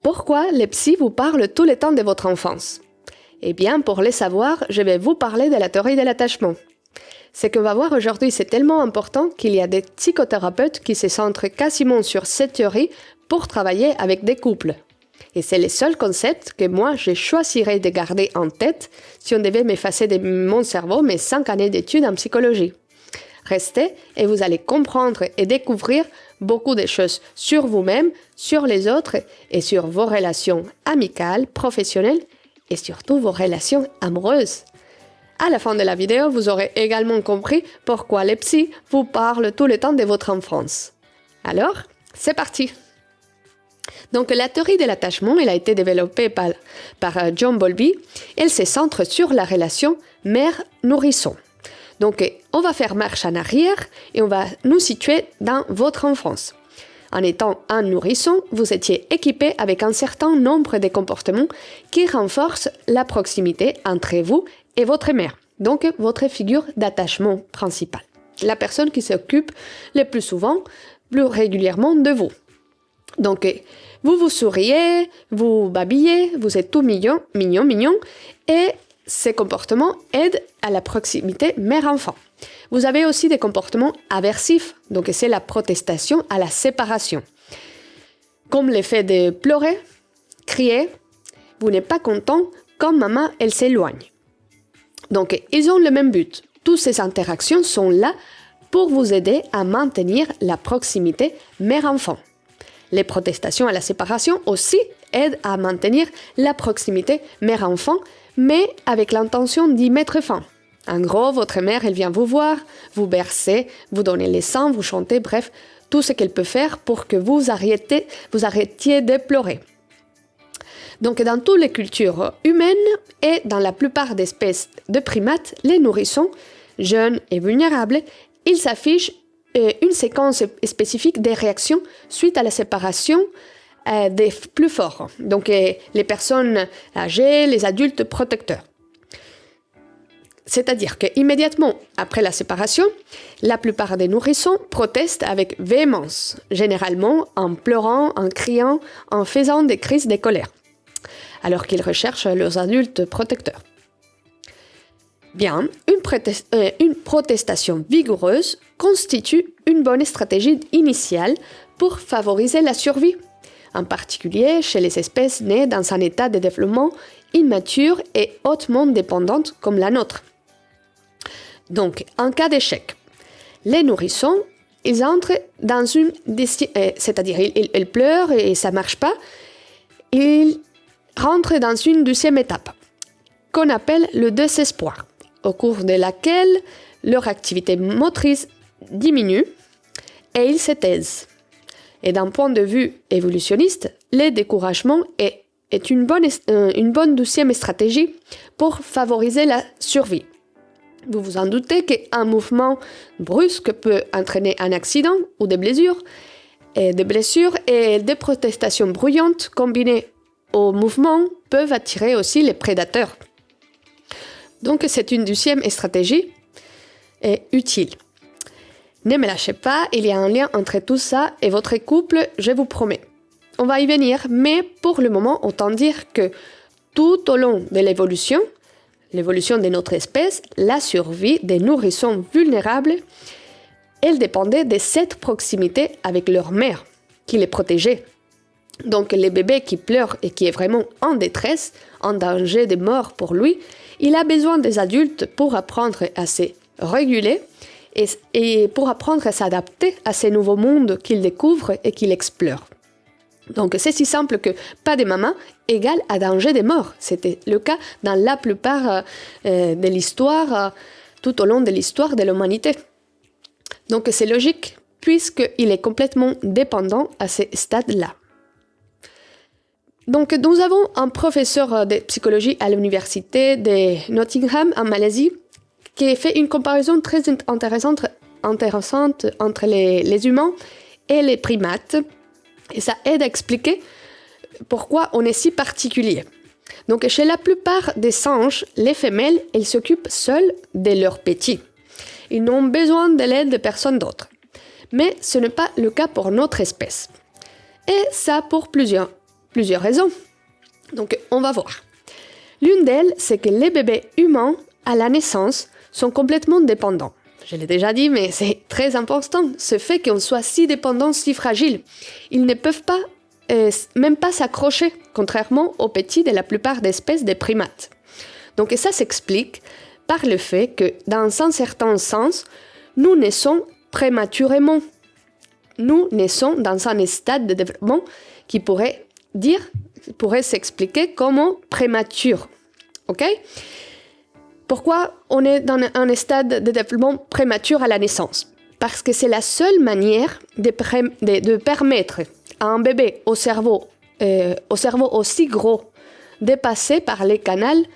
Pourquoi les psys vous parlent tout le temps de votre enfance? Eh bien, pour le savoir, je vais vous parler de la théorie de l'attachement. Ce qu'on va voir aujourd'hui, c'est tellement important qu'il y a des psychothérapeutes qui se centrent quasiment sur cette théorie pour travailler avec des couples. Et c'est le seul concept que moi, je choisirais de garder en tête si on devait m'effacer de mon cerveau mes 5 années d'études en psychologie. Restez et vous allez comprendre et découvrir beaucoup de choses sur vous-même, sur les autres et sur vos relations amicales, professionnelles et surtout vos relations amoureuses. À la fin de la vidéo, vous aurez également compris pourquoi les psys vous parlent tout le temps de votre enfance. Alors, c'est parti! Donc, la théorie de l'attachement, elle a été développée par John Bowlby. Elle se centre sur la relation mère-nourrisson. Donc, on va faire marche en arrière et on va nous situer dans votre enfance. En étant un nourrisson, vous étiez équipé avec un certain nombre de comportements qui renforcent la proximité entre vous et votre mère, donc votre figure d'attachement principale. La personne qui s'occupe le plus souvent, plus régulièrement de vous. Donc, vous vous souriez, vous babillez, vous êtes tout mignon, et ces comportements aident à la proximité mère-enfant. Vous avez aussi des comportements aversifs, donc c'est la protestation à la séparation. Comme l'effet de pleurer, crier, vous n'êtes pas content quand maman elle s'éloigne. Donc ils ont le même but. Toutes ces interactions sont là pour vous aider à maintenir la proximité mère-enfant. Les protestations à la séparation aussi aident à maintenir la proximité mère-enfant, mais avec l'intention d'y mettre fin. En gros, votre mère, elle vient vous voir, vous bercer, vous donner les seins, vous chanter, bref, tout ce qu'elle peut faire pour que vous arrêtiez de pleurer. Donc, dans toutes les cultures humaines et dans la plupart des espèces de primates, les nourrissons, jeunes et vulnérables, ils s'affichent une séquence spécifique des réactions suite à la séparation des plus forts. Donc, les personnes âgées, les adultes protecteurs. C'est-à-dire qu'immédiatement après la séparation, la plupart des nourrissons protestent avec véhémence, généralement en pleurant, en criant, en faisant des crises de colère, alors qu'ils recherchent leurs adultes protecteurs. Bien, une protestation vigoureuse constitue une bonne stratégie initiale pour favoriser la survie, en particulier chez les espèces nées dans un état de développement immature et hautement dépendante comme la nôtre. Donc, en cas d'échec, les nourrissons, ils entrent dans une... c'est-à-dire, ils pleurent et ça ne marche pas. Ils rentrent dans une deuxième étape, qu'on appelle le désespoir, au cours de laquelle leur activité motrice diminue et ils se taisent. Et d'un point de vue évolutionniste, le découragement est une bonne deuxième stratégie pour favoriser la survie. Vous vous en doutez qu'un mouvement brusque peut entraîner un accident ou des blessures et des protestations bruyantes combinées au mouvement peuvent attirer aussi les prédateurs. Donc c'est une deuxième stratégie utile. Ne me lâchez pas, il y a un lien entre tout ça et votre couple, je vous promets. On va y venir, mais pour le moment, autant dire que tout au long de l'évolution de notre espèce, la survie des nourrissons vulnérables, elle dépendait de cette proximité avec leur mère, qui les protégeait. Donc les bébés qui pleurent et qui est vraiment en détresse, en danger de mort pour lui, il a besoin des adultes pour apprendre à se réguler et pour apprendre à s'adapter à ces nouveaux mondes qu'il découvre et qu'il explore. Donc c'est si simple que pas de maman égale à danger de mort. C'était le cas dans la plupart de l'histoire, tout au long de l'histoire de l'humanité. Donc c'est logique puisqu'il est complètement dépendant à ce stade-là. Donc nous avons un professeur de psychologie à l'université de Nottingham en Malaisie qui fait une comparaison très intéressante entre les humains et les primates. Et ça aide à expliquer pourquoi on est si particulier. Donc chez la plupart des singes, les femelles, elles s'occupent seules de leurs petits. Ils n'ont besoin de l'aide de personne d'autre. Mais ce n'est pas le cas pour notre espèce. Et ça pour plusieurs plusieurs raisons. Donc, on va voir. L'une d'elles, c'est que les bébés humains, à la naissance, sont complètement dépendants. Je l'ai déjà dit, mais c'est très important, ce fait qu'on soit si dépendants, si fragiles. Ils ne peuvent pas, même pas s'accrocher, contrairement aux petits de la plupart des espèces de primates. Donc ça s'explique par le fait que, dans un certain sens, nous naissons prématurément. Nous naissons dans un stade de développement qui pourrait s'expliquer comme prémature. Ok? Pourquoi on est dans un stade de développement prématuré à la naissance? Parce que c'est la seule manière de permettre à un bébé au cerveau aussi gros de passer par le canal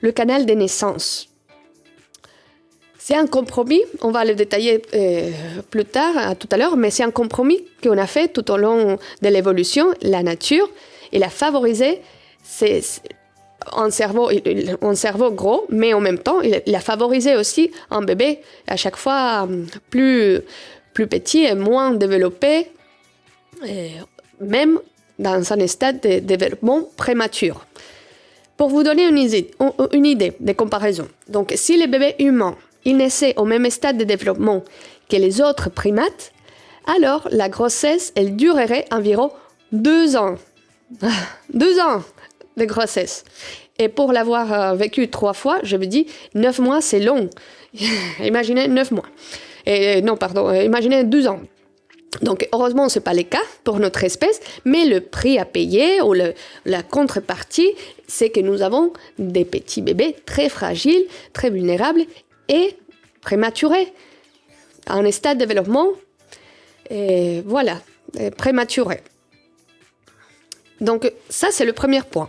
de naissance. C'est un compromis, on va le détailler plus tard, tout à l'heure, mais c'est un compromis qu'on a fait tout au long de l'évolution. La nature, il a favorisé un cerveau gros, mais en même temps, il a favorisé aussi un bébé à chaque fois plus petit et moins développé, même dans un stade de développement prématuré. Pour vous donner une idée de comparaison, donc si les bébés humains ils naissaient au même stade de développement que les autres primates, alors la grossesse, elle durerait environ 2 ans. 2 ans de grossesse. Et pour l'avoir vécu 3 fois, je me dis, 9 mois, c'est long. Imaginez 9 mois. Imaginez 12 ans. Donc, heureusement, ce n'est pas le cas pour notre espèce, mais le prix à payer ou la contrepartie, c'est que nous avons des petits bébés très fragiles, très vulnérables et prématurés, à un stade de développement, prématuré. Donc, ça, c'est le premier point.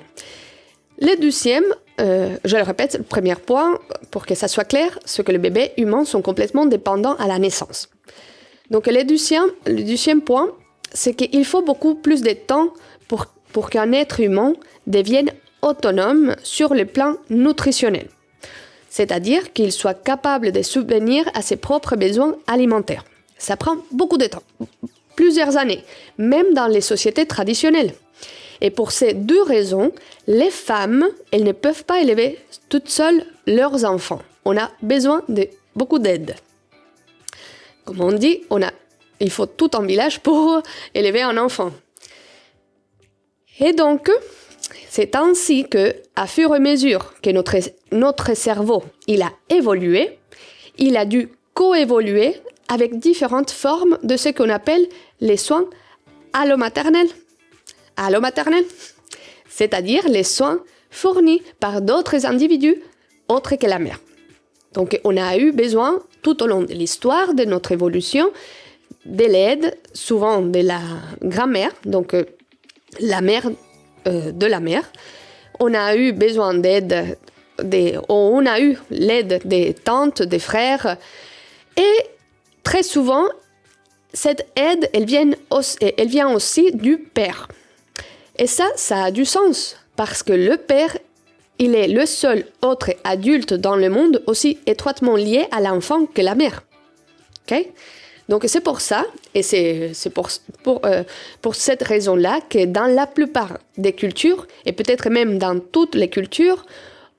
Le deuxième, je le répète, le premier point, pour que ça soit clair, c'est que les bébés humains sont complètement dépendants à la naissance. Donc, le deuxième point, c'est qu'il faut beaucoup plus de temps pour qu'un être humain devienne autonome sur le plan nutritionnel. C'est-à-dire qu'il soit capable de subvenir à ses propres besoins alimentaires. Ça prend beaucoup de temps, plusieurs années, même dans les sociétés traditionnelles. Et pour ces 2 raisons, les femmes, elles ne peuvent pas élever toutes seules leurs enfants. On a besoin de beaucoup d'aide. Comme on dit, il faut tout un village pour élever un enfant. Et donc, c'est ainsi que, à fur et à mesure que notre cerveau il a évolué, il a dû coévoluer avec différentes formes de ce qu'on appelle les soins allomaternels. Allomaternels, c'est-à-dire les soins fournis par d'autres individus autres que la mère. Donc, on a eu besoin, tout au long de l'histoire de notre évolution, de l'aide, souvent de la grand-mère, donc la mère de la mère. On a eu besoin d'aide, on a eu l'aide des tantes, des frères, et très souvent, cette aide, elle vient aussi du père. Et ça a du sens, parce que le père, il est le seul autre adulte dans le monde aussi étroitement lié à l'enfant que la mère. Okay? Donc c'est pour ça, et c'est pour cette raison-là, que dans la plupart des cultures, et peut-être même dans toutes les cultures,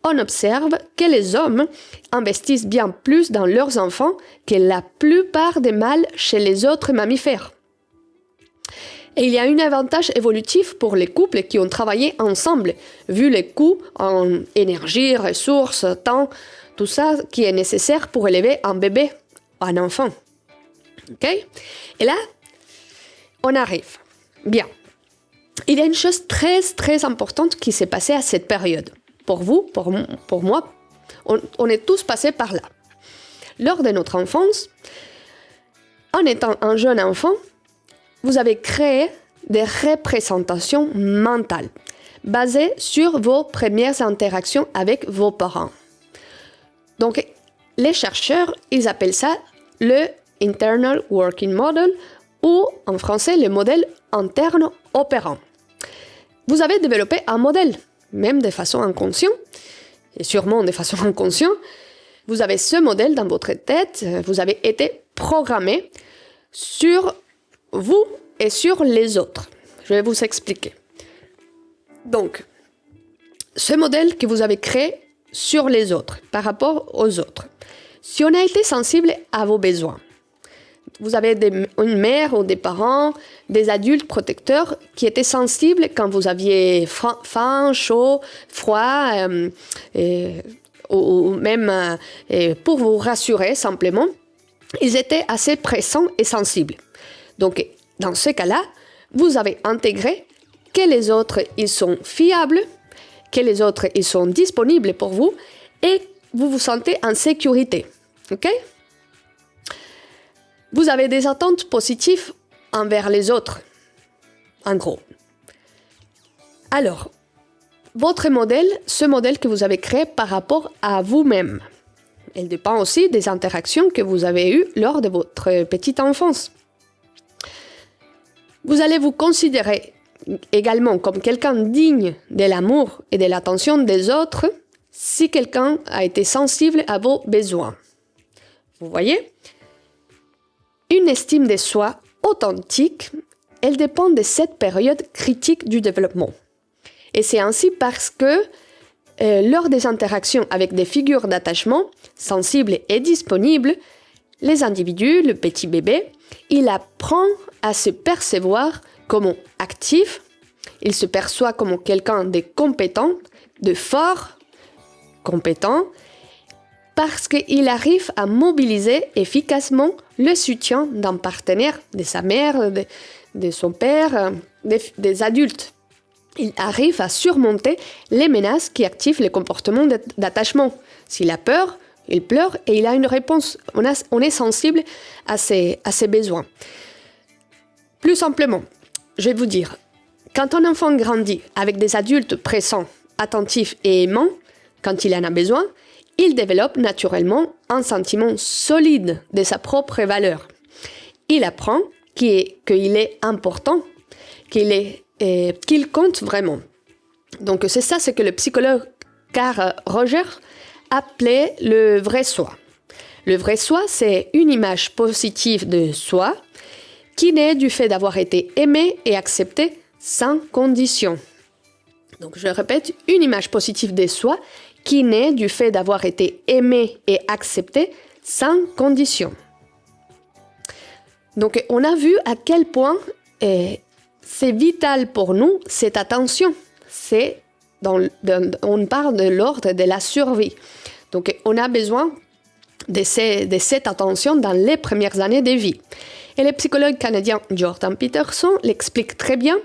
on observe que les hommes investissent bien plus dans leurs enfants que la plupart des mâles chez les autres mammifères. Et il y a un avantage évolutif pour les couples qui ont travaillé ensemble, vu les coûts en énergie, ressources, temps, tout ça qui est nécessaire pour élever un bébé, un enfant. Okay? Et là, on arrive. Bien. Il y a une chose très, très importante qui s'est passée à cette période. Pour vous, pour moi, on est tous passés par là. Lors de notre enfance, en étant un jeune enfant, vous avez créé des représentations mentales basées sur vos premières interactions avec vos parents. Donc, les chercheurs, ils appellent ça le Internal Working Model ou en français le modèle interne opérant. Vous avez développé un modèle, même de façon inconsciente, et sûrement de façon inconsciente. Vous avez ce modèle dans votre tête, vous avez été programmé sur vous et sur les autres. Je vais vous expliquer. Donc, ce modèle que vous avez créé sur les autres, par rapport aux autres. Si on a été sensible à vos besoins, vous avez une mère ou des parents, des adultes protecteurs qui étaient sensibles quand vous aviez faim, chaud, froid, ou même pour vous rassurer simplement, ils étaient assez pressants et sensibles. Donc, dans ce cas-là, vous avez intégré que les autres, ils sont fiables, que les autres, ils sont disponibles pour vous et vous vous sentez en sécurité. OK? Vous avez des attentes positives envers les autres, en gros. Alors, votre modèle, ce modèle que vous avez créé par rapport à vous-même, il dépend aussi des interactions que vous avez eues lors de votre petite enfance. Vous allez vous considérer également comme quelqu'un digne de l'amour et de l'attention des autres si quelqu'un a été sensible à vos besoins. Vous voyez? Une estime de soi authentique, elle dépend de cette période critique du développement. Et c'est ainsi parce que lors des interactions avec des figures d'attachement sensibles et disponibles, les individus, le petit bébé, il apprend à se percevoir comme actif, il se perçoit comme quelqu'un de compétent, de fort, compétent, parce qu'il arrive à mobiliser efficacement le soutien d'un partenaire, de sa mère, de son père, des adultes. Il arrive à surmonter les menaces qui activent les comportements d'attachement. S'il a peur, il pleure et il a une réponse. On est sensible à ses besoins. Plus simplement, je vais vous dire, quand un enfant grandit avec des adultes pressants, attentifs et aimants, quand il en a besoin, il développe naturellement un sentiment solide de sa propre valeur. Il apprend qu'il est important, qu'il compte vraiment. Donc c'est ça ce que le psychologue Carl Rogers appelait le vrai soi. Le vrai soi, c'est une image positive de soi qui naît du fait d'avoir été aimé et accepté sans condition. Donc je répète, une image positive de soi qui naît du fait d'avoir été aimé et accepté sans condition. Donc on a vu à quel point c'est vital pour nous cette attention. On parle de l'ordre de la survie. Donc on a besoin de cette attention dans les premières années de vie. Et le psychologue canadien Jordan Peterson l'explique très bien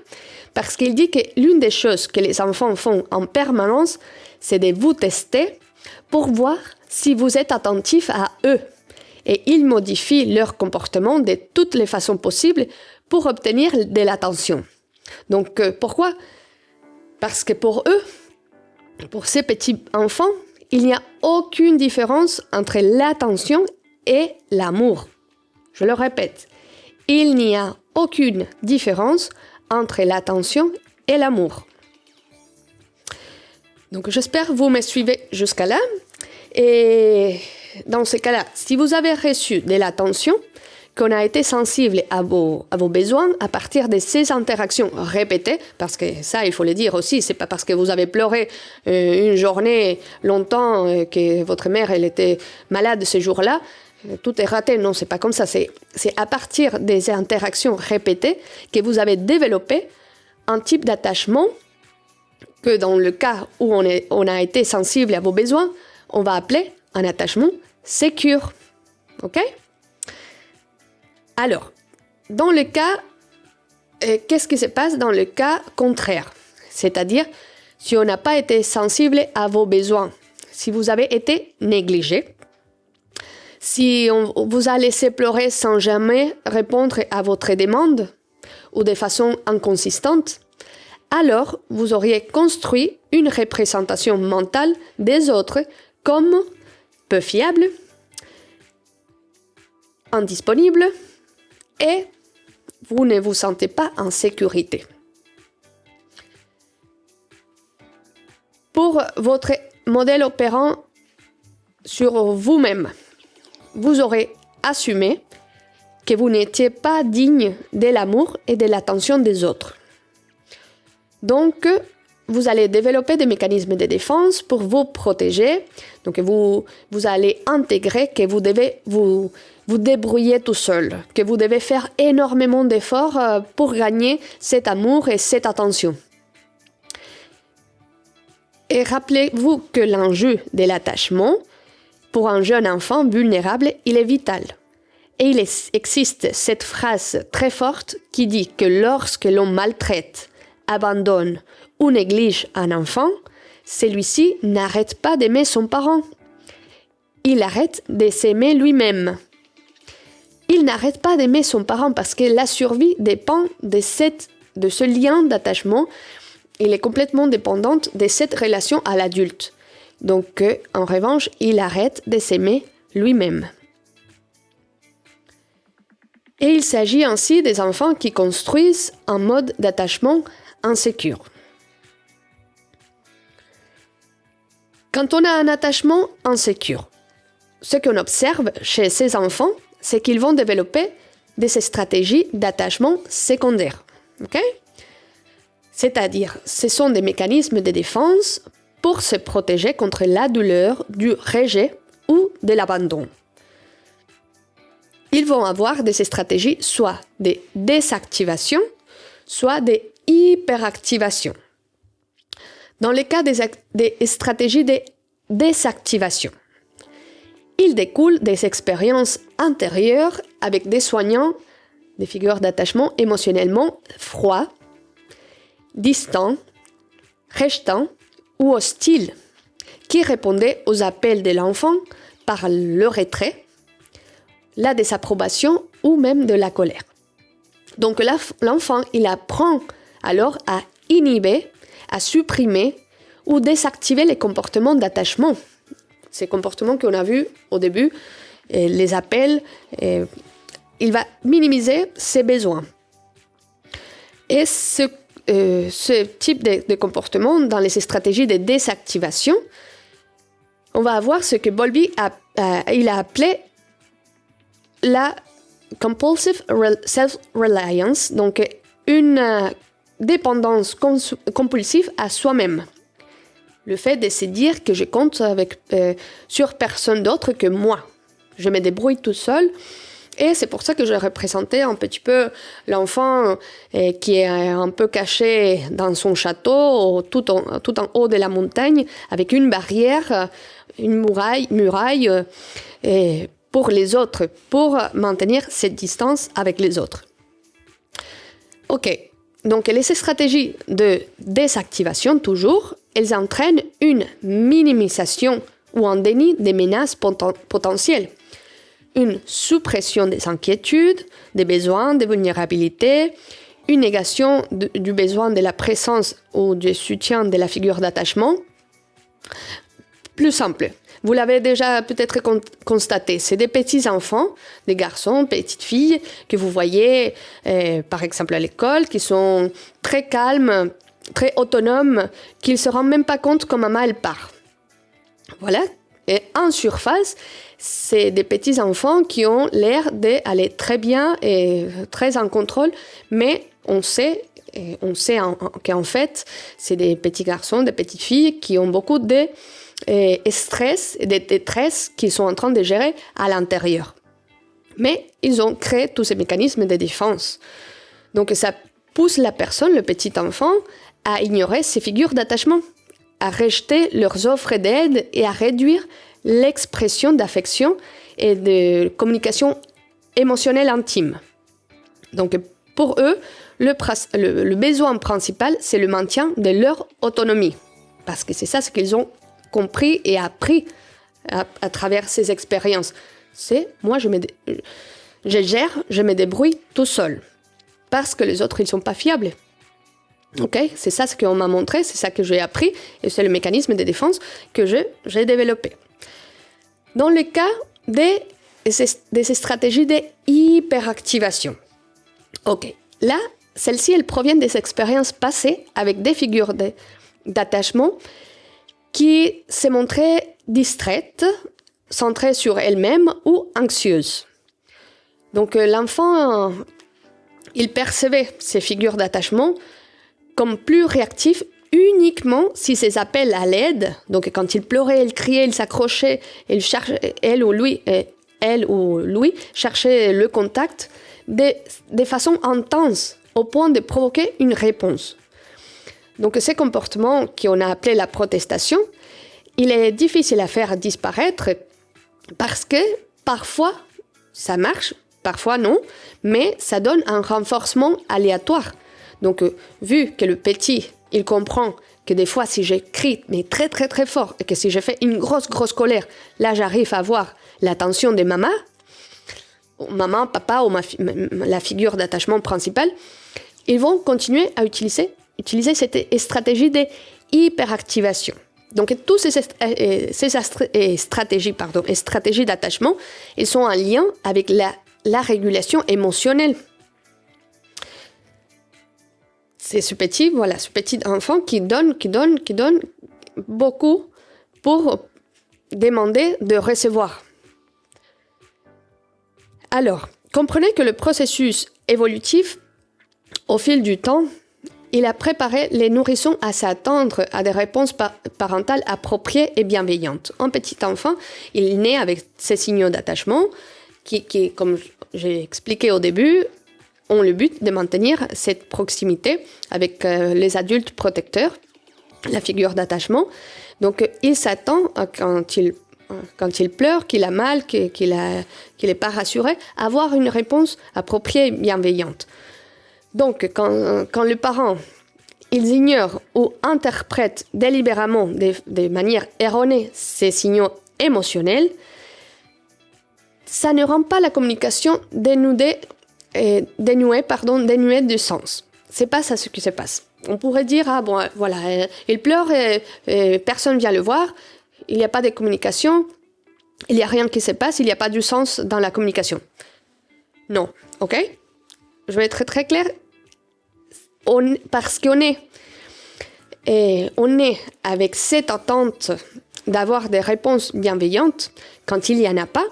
parce qu'il dit que l'une des choses que les enfants font en permanence, c'est de vous tester pour voir si vous êtes attentif à eux. Et ils modifient leur comportement de toutes les façons possibles pour obtenir de l'attention. Donc pourquoi? Parce que pour eux, pour ces petits enfants, il n'y a aucune différence entre l'attention et l'amour. Je le répète, il n'y a aucune différence entre l'attention et l'amour. Donc j'espère que vous me suivez jusqu'à là. Et dans ce cas-là, si vous avez reçu de l'attention, qu'on a été sensible à vos besoins à partir de ces interactions répétées, parce que ça, il faut le dire aussi, c'est pas parce que vous avez pleuré une journée longtemps que votre mère elle était malade ce jour-là, tout est raté. Non, c'est pas comme ça. C'est à partir des interactions répétées que vous avez développé un type d'attachement que dans le cas où on a été sensible à vos besoins, on va appeler un attachement sécure. OK? Alors, dans le cas, qu'est-ce qui se passe dans le cas contraire? C'est-à-dire, si on n'a pas été sensible à vos besoins, si vous avez été négligé, si on vous a laissé pleurer sans jamais répondre à votre demande ou de façon inconsistante, alors vous auriez construit une représentation mentale des autres comme peu fiable, indisponible, et vous ne vous sentez pas en sécurité. Pour votre modèle opérant sur vous-même, vous aurez assumé que vous n'étiez pas digne de l'amour et de l'attention des autres. Donc, vous allez développer des mécanismes de défense pour vous protéger. Donc, vous allez intégrer que vous devez vous débrouiller tout seul, que vous devez faire énormément d'efforts pour gagner cet amour et cette attention. Et rappelez-vous que l'enjeu de l'attachement, pour un jeune enfant vulnérable, il est vital. Et il existe cette phrase très forte qui dit que lorsque l'on maltraite, abandonne ou néglige un enfant, celui-ci n'arrête pas d'aimer son parent. Il arrête de s'aimer lui-même. Il n'arrête pas d'aimer son parent parce que la survie dépend de ce lien d'attachement. Il est complètement dépendant de cette relation à l'adulte. Donc, en revanche, il arrête de s'aimer lui-même. Et il s'agit ainsi des enfants qui construisent un mode d'attachement insécure. Quand on a un attachement insécure, ce qu'on observe chez ces enfants, c'est qu'ils vont développer des stratégies d'attachement secondaires. Okay? C'est-à-dire, ce sont des mécanismes de défense pour se protéger contre la douleur du rejet ou de l'abandon. Ils vont avoir des stratégies soit de désactivation, soit de hyperactivation. Dans le cas des stratégies de désactivation, il découle des expériences antérieures avec des soignants, des figures d'attachement émotionnellement froids, distants, rejetants ou hostiles, qui répondaient aux appels de l'enfant par le retrait, la désapprobation ou même de la colère. Donc l'enfant, il apprend alors à inhiber, à supprimer ou désactiver les comportements d'attachement. Ces comportements qu'on a vus au début, les appels, il va minimiser ses besoins. Et ce type de comportement, dans les stratégies de désactivation, on va avoir ce que Bowlby a appelé la compulsive self-reliance, donc une dépendance compulsive à soi-même. Le fait de se dire que je compte sur personne d'autre que moi. Je me débrouille tout seul. Et c'est pour ça que je représentais un petit peu l'enfant qui est un peu caché dans son château, tout en haut de la montagne, avec une barrière, une muraille pour les autres, pour maintenir cette distance avec les autres. Ok, donc les stratégies de désactivation, toujours, elles entraînent une minimisation ou un déni des menaces potentielles. Une suppression des inquiétudes, des besoins, des vulnérabilités, une négation du besoin de la présence ou du soutien de la figure d'attachement. Plus simple, vous l'avez déjà peut-être constaté, c'est des petits enfants, des garçons, petites filles que vous voyez par exemple à l'école, qui sont très calmes, très autonomes, qu'ils ne se rendent même pas compte quand maman elle part. Voilà. Et en surface, c'est des petits enfants qui ont l'air d'aller très bien et très en contrôle, mais on sait qu'en fait, c'est des petits garçons, des petites filles qui ont beaucoup de stress et de détresse qu'ils sont en train de gérer à l'intérieur. Mais ils ont créé tous ces mécanismes de défense. Donc ça pousse la personne, le petit enfant, à ignorer ces figures d'attachement, à rejeter leurs offres d'aide et à réduire l'expression d'affection et de communication émotionnelle intime. Donc pour eux, le besoin principal, c'est le maintien de leur autonomie. Parce que c'est ça ce qu'ils ont compris et appris à travers ces expériences. C'est moi, je gère, je me débrouille tout seul. Parce que les autres, ils ne sont pas fiables. Okay? C'est ça ce qu'on m'a montré, c'est ça que j'ai appris, et c'est le mécanisme de défense que j'ai développé. Dans le cas des stratégies de hyperactivation, ok, là, celles-ci, elles proviennent des expériences passées avec des figures d'attachement qui se montraient distraites, centrées sur elles-mêmes ou anxieuses. Donc l'enfant, il percevait ces figures d'attachement comme plus réactifs uniquement si ces appels à l'aide, donc quand il pleurait, il criait, il s'accrochait, elle ou lui cherchait le contact de façon intense, au point de provoquer une réponse. Donc ces comportements qu'on a appelés la protestation, il est difficile à faire disparaître parce que parfois ça marche, parfois non, mais ça donne un renforcement aléatoire. Donc vu que le petit, il comprend que des fois si je crie mais très très très fort et que si je fais une grosse colère, là j'arrive à voir l'attention de maman, papa ou la figure d'attachement principale, ils vont continuer à utiliser cette stratégie de hyperactivation. Donc, toutes ces stratégies d'attachement, elles sont en lien avec la régulation émotionnelle. C'est ce petit enfant qui donne beaucoup pour demander de recevoir. Alors, comprenez que le processus évolutif, au fil du temps, il a préparé les nourrissons à s'attendre à des réponses parentales appropriées et bienveillantes. Un petit enfant, il naît avec ces signaux d'attachement qui, comme j'ai expliqué au début, ont le but de maintenir cette proximité avec les adultes protecteurs, la figure d'attachement. Donc, il s'attend quand il pleure, qu'il a mal, qu'il n'est pas rassuré, à avoir une réponse appropriée et bienveillante. Donc, quand les parents, ils ignorent ou interprètent délibérément de manière erronée ces signaux émotionnels, ça ne rend pas la communication dénuée de sens. C'est pas ça ce qui se passe. On pourrait dire, il pleure et personne vient le voir, il n'y a pas de communication, il n'y a rien qui se passe, il n'y a pas du sens dans la communication. Non, ok ? Je vais être très claire. Parce qu'on est avec cette attente d'avoir des réponses bienveillantes, quand il n'y en a pas,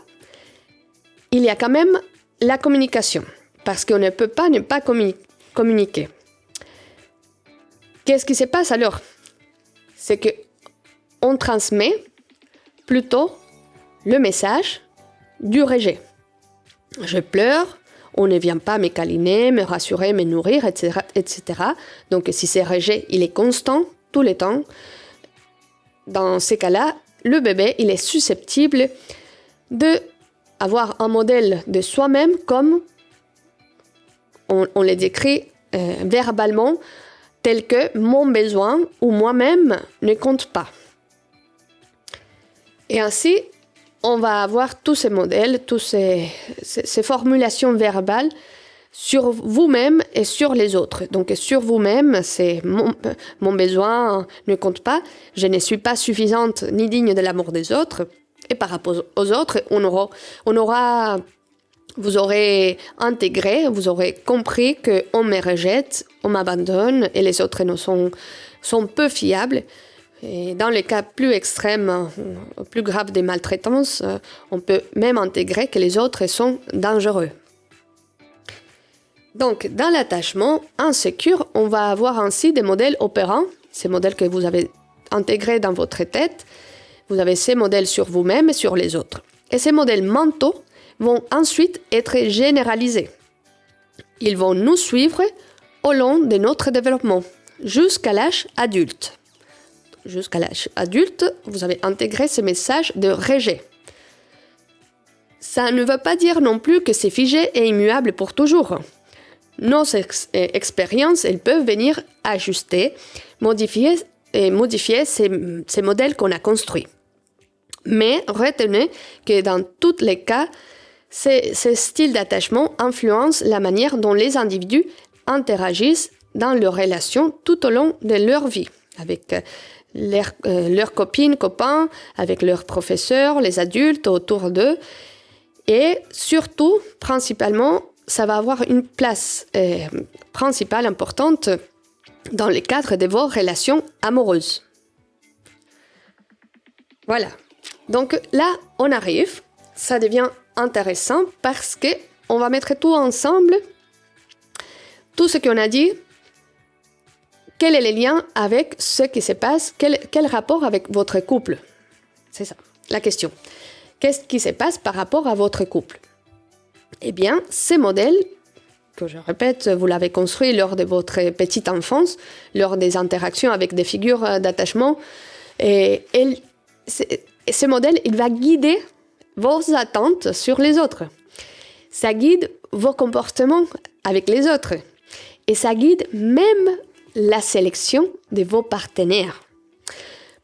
il y a quand même la communication, parce qu'on ne peut pas ne pas communiquer. Qu'est-ce qui se passe alors ? C'est qu'on transmet plutôt le message du rejet. Je pleure, on ne vient pas me câliner, me rassurer, me nourrir, etc., etc. Donc, si c'est rejet, il est constant, tout le temps. Dans ces cas-là, le bébé, il est susceptible d'avoir un modèle de soi-même comme on le décrit verbalement, tel que mon besoin ou moi-même ne compte pas. Et ainsi, on va avoir tous ces modèles, toutes ces formulations verbales sur vous-même et sur les autres. Donc sur vous-même, c'est mon besoin ne compte pas, je ne suis pas suffisante ni digne de l'amour des autres. Et par rapport aux autres, vous aurez intégré, vous aurez compris qu'on me rejette, on m'abandonne et les autres sont peu fiables. Et dans les cas plus extrêmes, plus graves des maltraitances, on peut même intégrer que les autres sont dangereux. Donc, dans l'attachement insécure, on va avoir ainsi des modèles opérants, ces modèles que vous avez intégrés dans votre tête. Vous avez ces modèles sur vous-même et sur les autres. Et ces modèles mentaux vont ensuite être généralisés. Ils vont nous suivre au long de notre développement, jusqu'à l'âge adulte. Jusqu'à l'âge adulte, vous avez intégré ces messages de rejet. Ça ne veut pas dire non plus que c'est figé et immuable pour toujours. Nos expériences, elles peuvent venir ajuster, modifier ces modèles qu'on a construits. Mais retenez que dans tous les cas, ces styles d'attachement influencent la manière dont les individus interagissent dans leurs relations tout au long de leur vie, avec leurs copines, copains, avec leurs professeurs, les adultes autour d'eux. Et surtout, principalement, ça va avoir une place principale, importante, dans le cadre de vos relations amoureuses. Voilà. Donc là, on arrive. Ça devient intéressant parce qu'on va mettre tout ensemble. Tout ce qu'on a dit, quel est le lien avec ce qui se passe, quel rapport avec votre couple? C'est ça, la question. Qu'est-ce qui se passe par rapport à votre couple? Eh bien, ces modèles, que je répète, vous l'avez construit lors de votre petite enfance, lors des interactions avec des figures d'attachement, et ce modèle, il va guider vos attentes sur les autres. Ça guide vos comportements avec les autres. Et ça guide même la sélection de vos partenaires.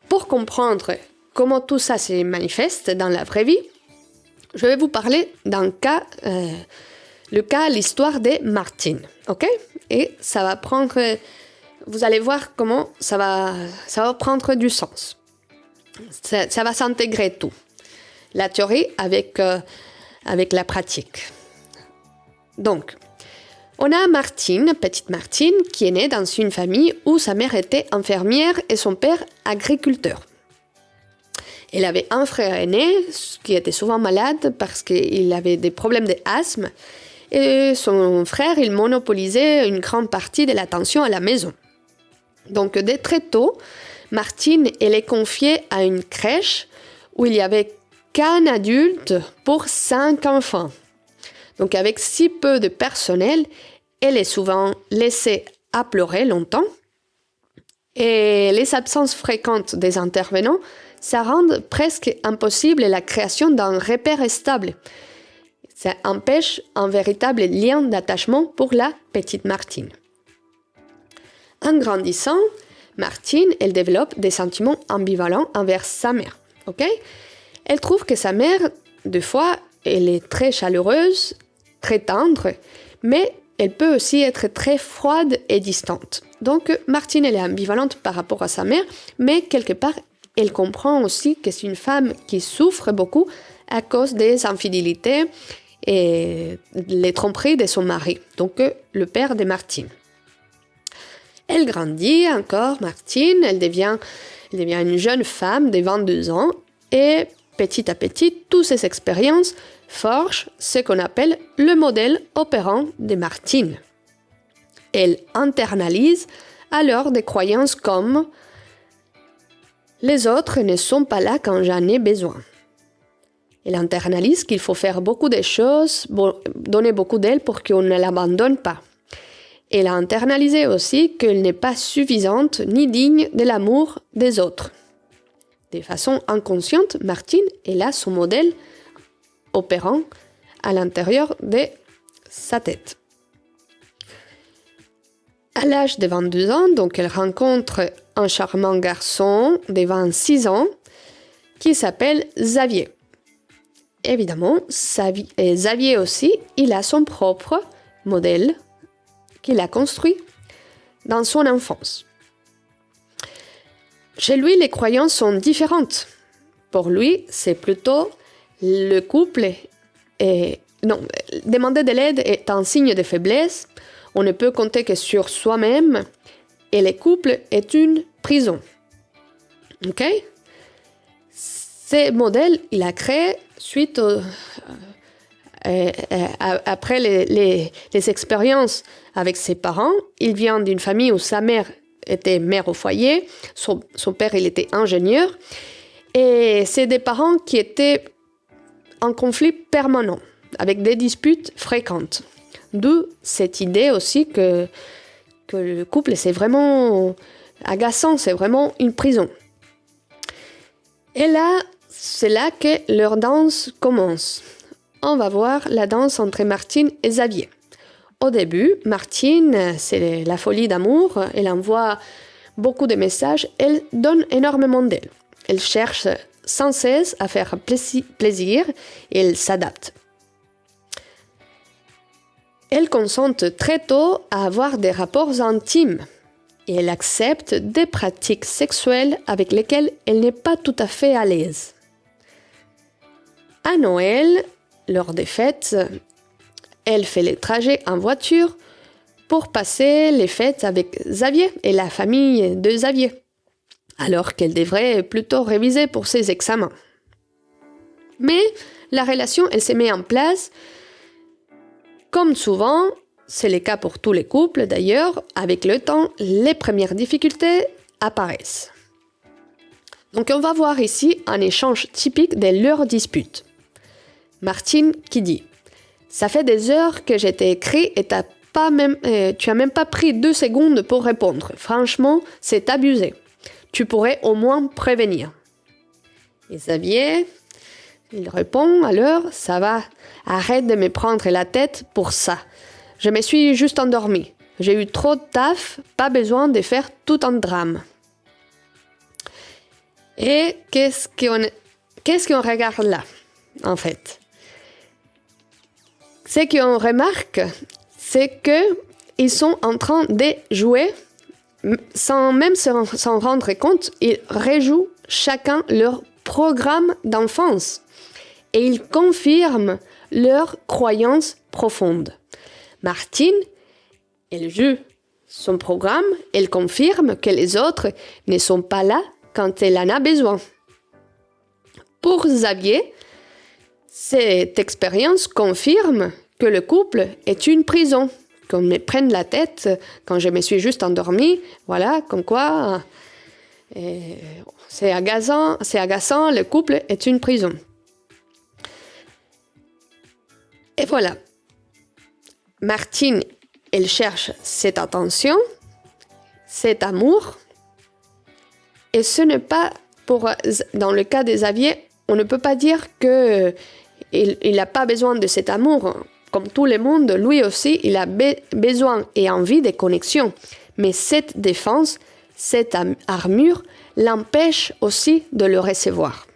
Pour comprendre comment tout ça se manifeste dans la vraie vie, je vais vous parler d'un cas, l'histoire de Martine, ok? Et ça va prendre, vous allez voir comment ça va prendre du sens. Ça va s'intégrer tout. La théorie avec la pratique. Donc, on a Martine, petite Martine, qui est née dans une famille où sa mère était infirmière et son père agriculteur. Elle avait un frère aîné qui était souvent malade parce qu'il avait des problèmes d'asthme et son frère, il monopolisait une grande partie de l'attention à la maison. Donc, dès très tôt, Martine, elle est confiée à une crèche où il y avait qu'un adulte pour 5 enfants. Donc, avec si peu de personnel, elle est souvent laissée à pleurer longtemps. Et les absences fréquentes des intervenants, ça rend presque impossible la création d'un repère stable. Ça empêche un véritable lien d'attachement pour la petite Martine. En grandissant, Martine, elle développe des sentiments ambivalents envers sa mère. Okay? Elle trouve que sa mère, des fois, elle est très chaleureuse, très tendre, mais elle peut aussi être très froide et distante. Donc, Martine, elle est ambivalente par rapport à sa mère, mais quelque part, elle comprend aussi que c'est une femme qui souffre beaucoup à cause des infidélités et les tromperies de son mari, donc le père de Martine. Elle grandit encore, Martine, elle devient une jeune femme de 22 ans et petit à petit, toutes ces expériences forgent ce qu'on appelle le modèle opérant de Martine. Elle internalise alors des croyances comme « les autres ne sont pas là quand j'en ai besoin ». Elle internalise qu'il faut faire beaucoup de choses, donner beaucoup d'elle pour qu'on ne l'abandonne pas. Elle a internalisé aussi qu'elle n'est pas suffisante ni digne de l'amour des autres. De façon inconsciente, Martine est là son modèle opérant à l'intérieur de sa tête. À l'âge de 22 ans, donc, elle rencontre un charmant garçon de 26 ans qui s'appelle Xavier. Évidemment, Xavier aussi, il a son propre modèle qu'il a construit dans son enfance. Chez lui, les croyances sont différentes. Pour lui, c'est plutôt le couple demander de l'aide est un signe de faiblesse. On ne peut compter que sur soi-même et le couple est une prison. Ok? Ce modèle, il a créé suite après les expériences avec ses parents. Il vient d'une famille où sa mère était mère au foyer, son père il était ingénieur, et c'est des parents qui étaient en conflit permanent, avec des disputes fréquentes. D'où cette idée aussi que le couple c'est vraiment agaçant, c'est vraiment une prison. Et là, c'est là que leur danse commence. On va voir la danse entre Martine et Xavier. Au début, Martine, c'est la folie d'amour, elle envoie beaucoup de messages, elle donne énormément d'elle. Elle cherche sans cesse à faire plaisir et elle s'adapte. Elle consent très tôt à avoir des rapports intimes et elle accepte des pratiques sexuelles avec lesquelles elle n'est pas tout à fait à l'aise. À Noël, lors des fêtes, elle fait les trajets en voiture pour passer les fêtes avec Xavier et la famille de Xavier, alors qu'elle devrait plutôt réviser pour ses examens. Mais la relation, elle se met en place. Comme souvent, c'est le cas pour tous les couples d'ailleurs, avec le temps, les premières difficultés apparaissent. Donc on va voir ici un échange typique de leur dispute. Martine qui dit « Ça fait des heures que je t'ai écrit et tu as même pas pris 2 secondes pour répondre. Franchement, c'est abusé. Tu pourrais au moins prévenir. » Et Xavier, il répond alors « Ça va, arrête de me prendre la tête pour ça. Je me suis juste endormi. J'ai eu trop de taf, pas besoin de faire tout un drame. » Et qu'est-ce qu'on regarde là, en fait? Ce qu'on remarque, c'est qu'ils sont en train de jouer, sans même s'en rendre compte, ils rejouent chacun leur programme d'enfance et ils confirment leurs croyances profondes. Martine, elle joue son programme, elle confirme que les autres ne sont pas là quand elle en a besoin. Pour Xavier, cette expérience confirme que le couple est une prison, qu'on me prenne la tête quand je me suis juste endormie, voilà, comme quoi c'est agaçant, le couple est une prison. Et voilà, Martine, elle cherche cette attention, cet amour, et ce n'est pas dans le cas de Xavier, on ne peut pas dire qu'il n'a pas besoin de cet amour. Comme tout le monde, lui aussi, il a besoin et envie de connexion. Mais cette défense, cette armure, l'empêche aussi de le recevoir.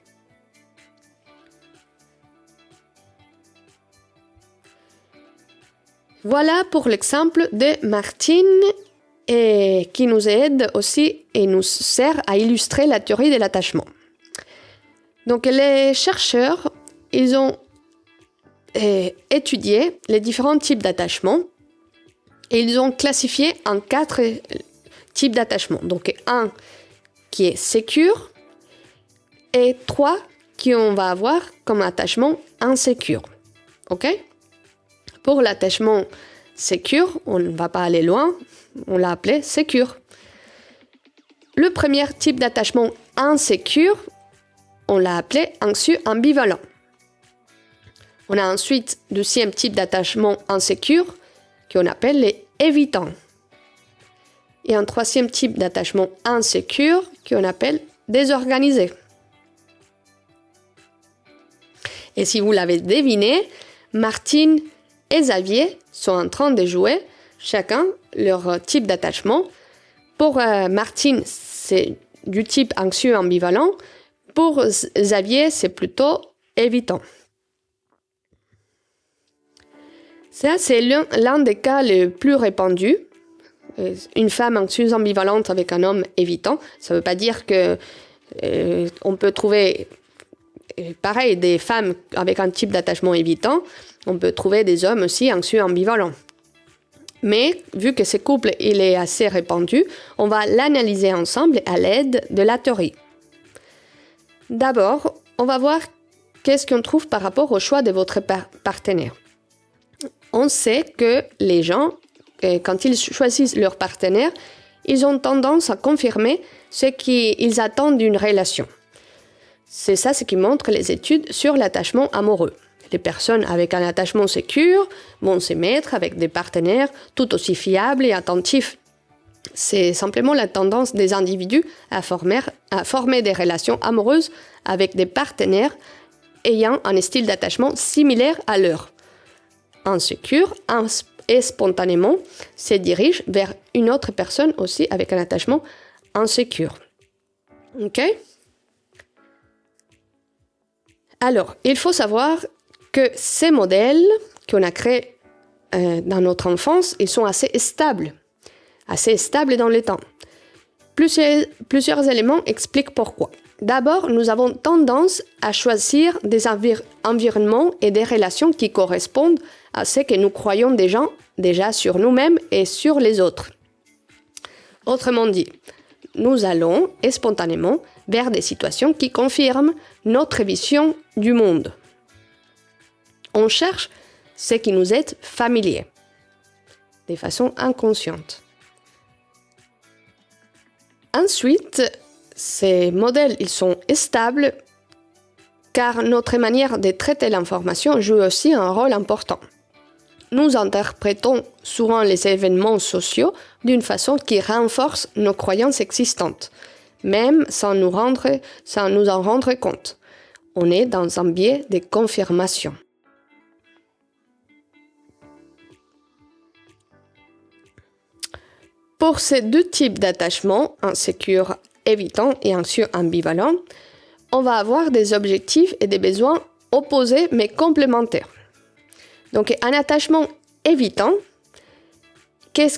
Voilà pour l'exemple de Martine et qui nous aide aussi et nous sert à illustrer la théorie de l'attachement. Donc les chercheurs, ils ont étudié les différents types d'attachement et ils ont classifié en 4 types d'attachement. Donc 1 qui est sécure et 3 qu'on va avoir comme attachement insécure. Ok? Pour l'attachement sécure, on ne va pas aller loin, on l'a appelé sécure. Le premier type d'attachement insécure, on l'a appelé anxieux ambivalent. On a ensuite le deuxième type d'attachement insécure qu'on appelle les évitants. Et un troisième type d'attachement insécure qu'on appelle désorganisé. Et si vous l'avez deviné, Martine et Xavier sont en train de jouer chacun leur type d'attachement. Pour Martine, c'est du type anxieux ambivalent. Pour Xavier, c'est plutôt évitant. Ça, c'est l'un des cas les plus répandus. Une femme anxieuse ambivalente avec un homme évitant. Ça ne veut pas dire que on peut trouver pareil des femmes avec un type d'attachement évitant. On peut trouver des hommes aussi anxieux ambivalents. Mais vu que ce couple il est assez répandu, on va l'analyser ensemble à l'aide de la théorie. D'abord, on va voir qu'est-ce qu'on trouve par rapport au choix de votre partenaire. On sait que les gens, quand ils choisissent leur partenaire, ils ont tendance à confirmer ce qu'ils attendent d'une relation. C'est ça ce qui montrent les études sur l'attachement amoureux. Les personnes avec un attachement sécure vont se mettre avec des partenaires tout aussi fiables et attentifs. C'est simplement la tendance des individus à former des relations amoureuses avec des partenaires ayant un style d'attachement similaire à leur. Insécure et spontanément se dirigent vers une autre personne aussi avec un attachement insécure. Ok? Alors, il faut savoir que ces modèles qu'on a créés dans notre enfance, ils sont assez stables dans le temps. Plusieurs éléments expliquent pourquoi. D'abord, nous avons tendance à choisir des environnements et des relations qui correspondent à ce que nous croyons déjà sur nous-mêmes et sur les autres. Autrement dit, nous allons spontanément vers des situations qui confirment notre vision du monde. On cherche ce qui nous est familier. de façon inconsciente. Ensuite, ces modèles ils sont stables car notre manière de traiter l'information joue aussi un rôle important. Nous interprétons souvent les événements sociaux d'une façon qui renforce nos croyances existantes, même sans nous en rendre compte. On est dans un biais de confirmation. Pour ces deux types d'attachements, insécure évitant et anxieux ambivalent, on va avoir des objectifs et des besoins opposés mais complémentaires. Donc un attachement évitant, quel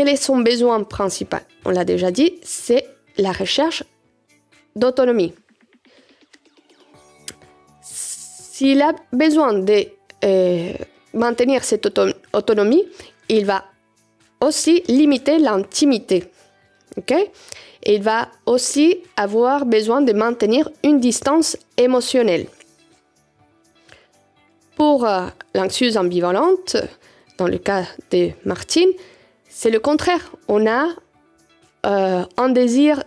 est son besoin principal? On l'a déjà dit, c'est la recherche d'autonomie. S'il a besoin de maintenir cette autonomie, il va aussi limiter l'intimité. Okay? Et il va aussi avoir besoin de maintenir une distance émotionnelle. Pour l'anxieuse ambivalente, dans le cas de Martine, c'est le contraire. On a un désir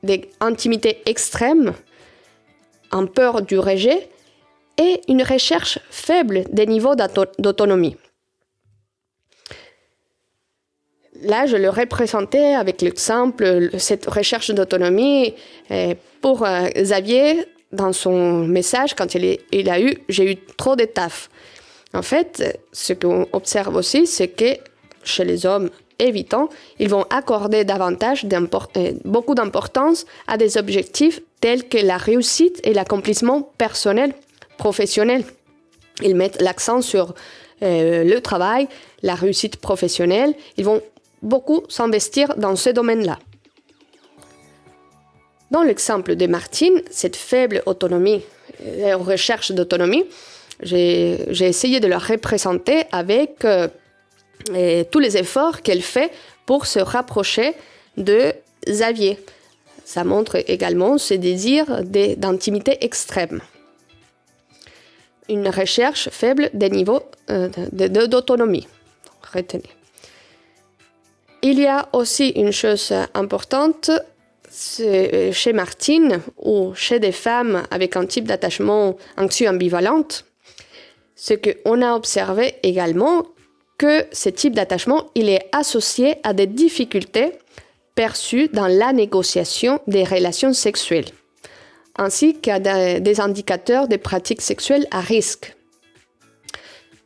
d'intimité extrême, une peur du rejet et une recherche faible des niveaux d'autonomie. Là, je le représentais avec l'exemple, cette recherche d'autonomie pour Xavier, dans son message, quand il a eu « j'ai eu trop de taf ». En fait, ce qu'on observe aussi, c'est que chez les hommes évitants, ils vont accorder beaucoup d'importance à des objectifs tels que la réussite et l'accomplissement personnel, professionnel. Ils mettent l'accent sur le travail, la réussite professionnelle. Ils vont beaucoup s'investir dans ce domaine-là. Dans l'exemple de Martine, cette faible autonomie, recherche d'autonomie, j'ai essayé de la représenter avec tous les efforts qu'elle fait pour se rapprocher de Xavier. Ça montre également ce désir d'intimité extrême. Une recherche faible des niveaux d'autonomie. Retenez. Il y a aussi une chose importante, chez Martine ou chez des femmes avec un type d'attachement anxieux ambivalent, c'est qu'on a observé également que ce type d'attachement il est associé à des difficultés perçues dans la négociation des relations sexuelles, ainsi qu'à des indicateurs de pratiques sexuelles à risque.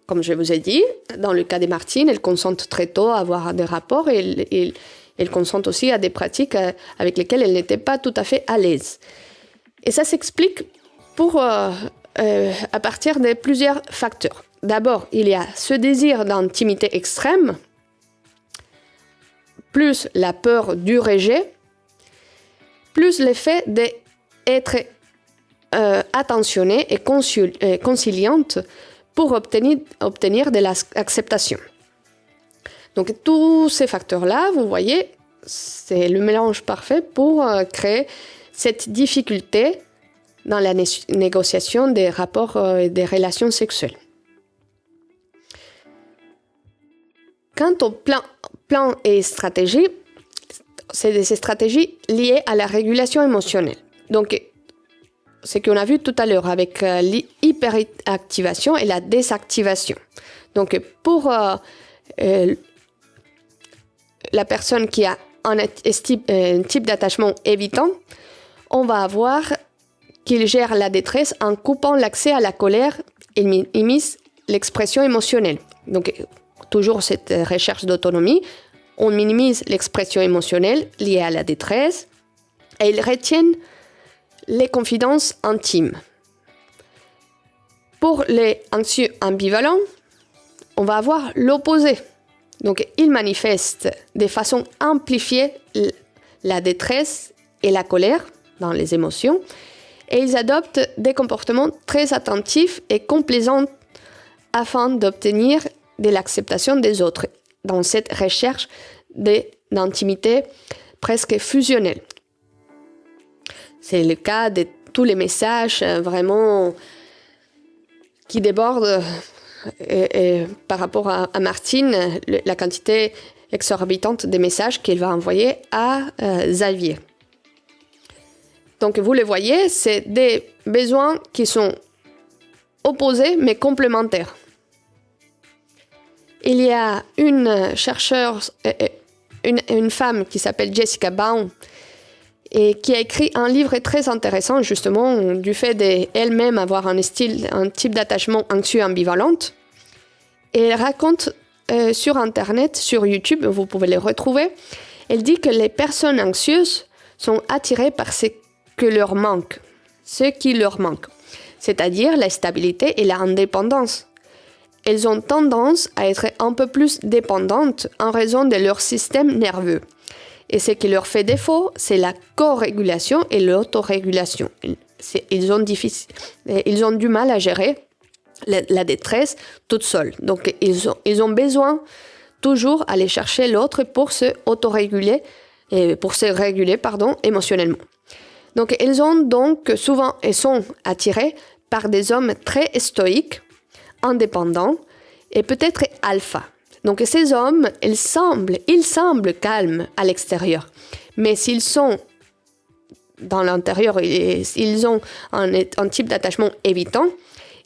Comme je vous ai dit, dans le cas de Martine, elle consent très tôt à avoir des rapports et elle consent aussi à des pratiques avec lesquelles elle n'était pas tout à fait à l'aise. Et ça s'explique à partir de plusieurs facteurs. D'abord, il y a ce désir d'intimité extrême, plus la peur du rejet, plus l'effet d'être attentionnée et conciliante pour obtenir de l'acceptation. Donc tous ces facteurs-là, vous voyez, c'est le mélange parfait pour créer cette difficulté dans la négociation des rapports et des relations sexuelles. Quant au plan et stratégie, c'est ces stratégies liées à la régulation émotionnelle. Donc, ce qu'on a vu tout à l'heure avec l'hyperactivation et la désactivation. Donc, pour la personne qui a un type d'attachement évitant, on va avoir qu'il gère la détresse en coupant l'accès à la colère et mise l'expression émotionnelle. Donc, toujours cette recherche d'autonomie, on minimise l'expression émotionnelle liée à la détresse et ils retiennent les confidences intimes. Pour les anxieux ambivalents, on va avoir l'opposé. Donc, ils manifestent de façon amplifiée la détresse et la colère dans les émotions et ils adoptent des comportements très attentifs et complaisants afin d'obtenir de l'acceptation des autres dans cette recherche d'intimité presque fusionnelle. C'est le cas de tous les messages vraiment qui débordent et par rapport à Martine, la quantité exorbitante des messages qu'il va envoyer à Xavier. Donc vous le voyez, c'est des besoins qui sont opposés mais complémentaires. Il y a une chercheuse, une femme qui s'appelle Jessica Baum et qui a écrit un livre très intéressant justement du fait d'elle-même avoir un type d'attachement anxieux ambivalente. Et elle raconte sur Internet, sur YouTube, vous pouvez le retrouver, elle dit que les personnes anxieuses sont attirées par ce qui leur manque, c'est-à-dire la stabilité et l'indépendance. Elles ont tendance à être un peu plus dépendantes en raison de leur système nerveux. Et ce qui leur fait défaut, c'est la co-régulation et l'autorégulation. Ils ont du mal à gérer la détresse toute seule. Donc, ils ont besoin toujours d'aller chercher l'autre pour se réguler émotionnellement. Donc, elles sont attirées par des hommes très stoïques, indépendants et peut-être alpha. Donc ces hommes, ils semblent calmes à l'extérieur, mais s'ils sont dans l'intérieur, ils ont un type d'attachement évitant,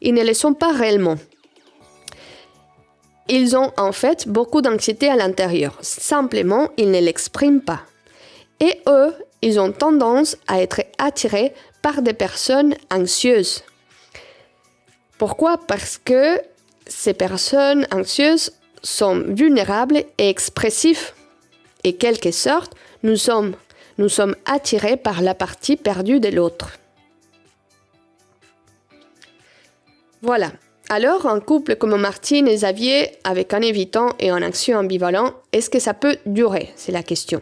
ils ne le sont pas réellement. Ils ont en fait beaucoup d'anxiété à l'intérieur, simplement ils ne l'expriment pas. Et eux, ils ont tendance à être attirés par des personnes anxieuses. Pourquoi ? Parce que ces personnes anxieuses sont vulnérables et expressifs. Et quelque sorte, nous sommes attirés par la partie perdue de l'autre. Voilà. Alors, un couple comme Martine et Xavier, avec un évitant et un anxieux ambivalent, est-ce que ça peut durer ? C'est la question.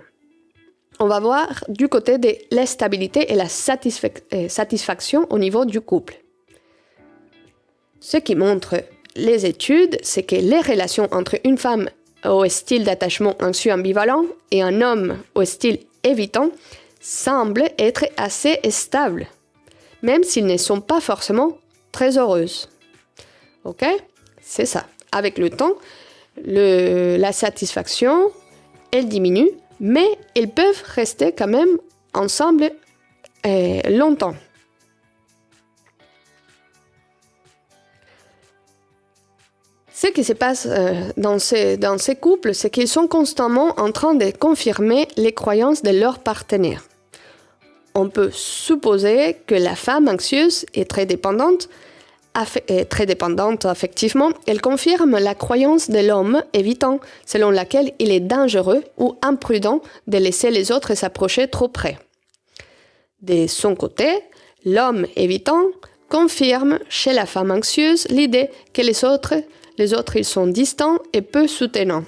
On va voir du côté de la stabilité et la satisfaction au niveau du couple. Ce qui montre les études, c'est que les relations entre une femme au style d'attachement anxieux ambivalent et un homme au style évitant semblent être assez stables, même s'ils ne sont pas forcément très heureuses. Ok ? C'est ça. Avec le temps, la satisfaction, elle diminue, mais ils peuvent rester quand même ensemble longtemps. Ce qui se passe dans ces couples, c'est qu'ils sont constamment en train de confirmer les croyances de leur partenaire. On peut supposer que la femme anxieuse est très dépendante affectivement. Elle confirme la croyance de l'homme évitant, selon laquelle il est dangereux ou imprudent de laisser les autres s'approcher trop près. De son côté, l'homme évitant confirme chez la femme anxieuse l'idée que les autres ils sont distants et peu soutenants.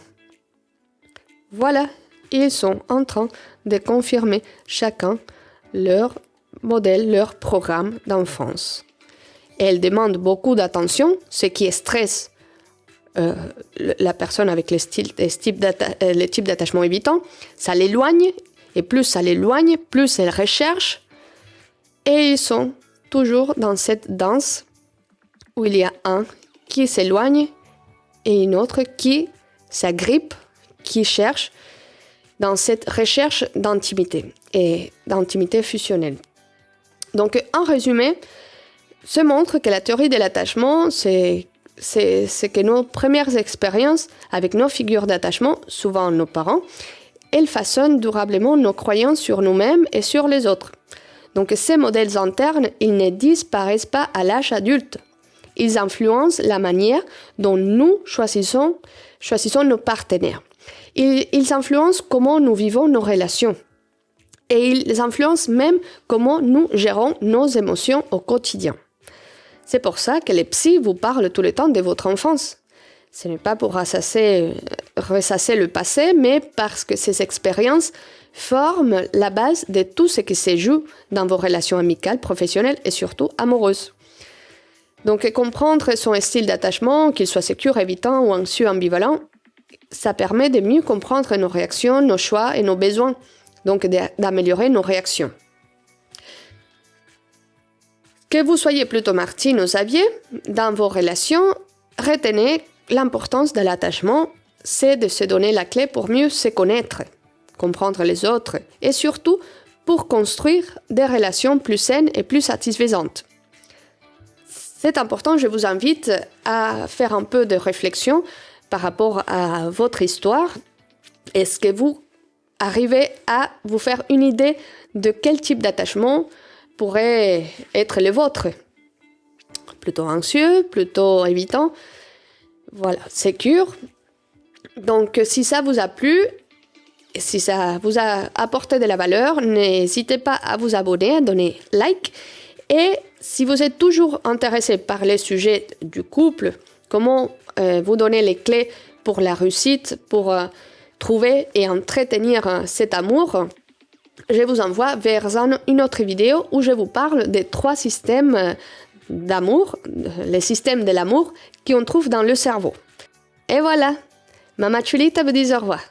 Voilà, ils sont en train de confirmer chacun leur modèle, leur programme d'enfance. Elle demande beaucoup d'attention, ce qui stresse la personne avec le type d'attachement évitant. Ça l'éloigne, et plus ça l'éloigne, plus elle recherche. Et ils sont toujours dans cette danse où il y a un qui s'éloigne et une autre qui s'agrippe, qui cherche dans cette recherche d'intimité et d'intimité fusionnelle. Donc, en résumé, se montre que la théorie de l'attachement, c'est que nos premières expériences avec nos figures d'attachement, souvent nos parents, elles façonnent durablement nos croyances sur nous-mêmes et sur les autres. Donc, ces modèles internes, ils ne disparaissent pas à l'âge adulte. Ils influencent la manière dont nous choisissons nos partenaires. Ils influencent comment nous vivons nos relations. Et ils influencent même comment nous gérons nos émotions au quotidien. C'est pour ça que les psys vous parlent tout le temps de votre enfance. Ce n'est pas pour ressasser le passé, mais parce que ces expériences forment la base de tout ce qui se joue dans vos relations amicales, professionnelles et surtout amoureuses. Donc, comprendre son style d'attachement, qu'il soit sécure, évitant ou anxieux, ambivalent, ça permet de mieux comprendre nos réactions, nos choix et nos besoins, donc d'améliorer nos réactions. Que vous soyez plutôt Martine ou Xavier, dans vos relations, retenez l'importance de l'attachement, c'est de se donner la clé pour mieux se connaître, comprendre les autres et surtout pour construire des relations plus saines et plus satisfaisantes. C'est important, je vous invite à faire un peu de réflexion par rapport à votre histoire. Est-ce que vous arrivez à vous faire une idée de quel type d'attachement pourrait être le vôtre? Plutôt anxieux, plutôt évitant, voilà, sécure. Donc si ça vous a plu, si ça vous a apporté de la valeur, n'hésitez pas à vous abonner, à donner like. Et si vous êtes toujours intéressé par les sujets du couple, comment vous donner les clés pour la réussite, pour trouver et entretenir cet amour, je vous envoie vers une autre vidéo où je vous parle des 3 systèmes d'amour, les systèmes de l'amour qu'on trouve dans le cerveau. Et voilà, Mama Chulita vous dit au revoir.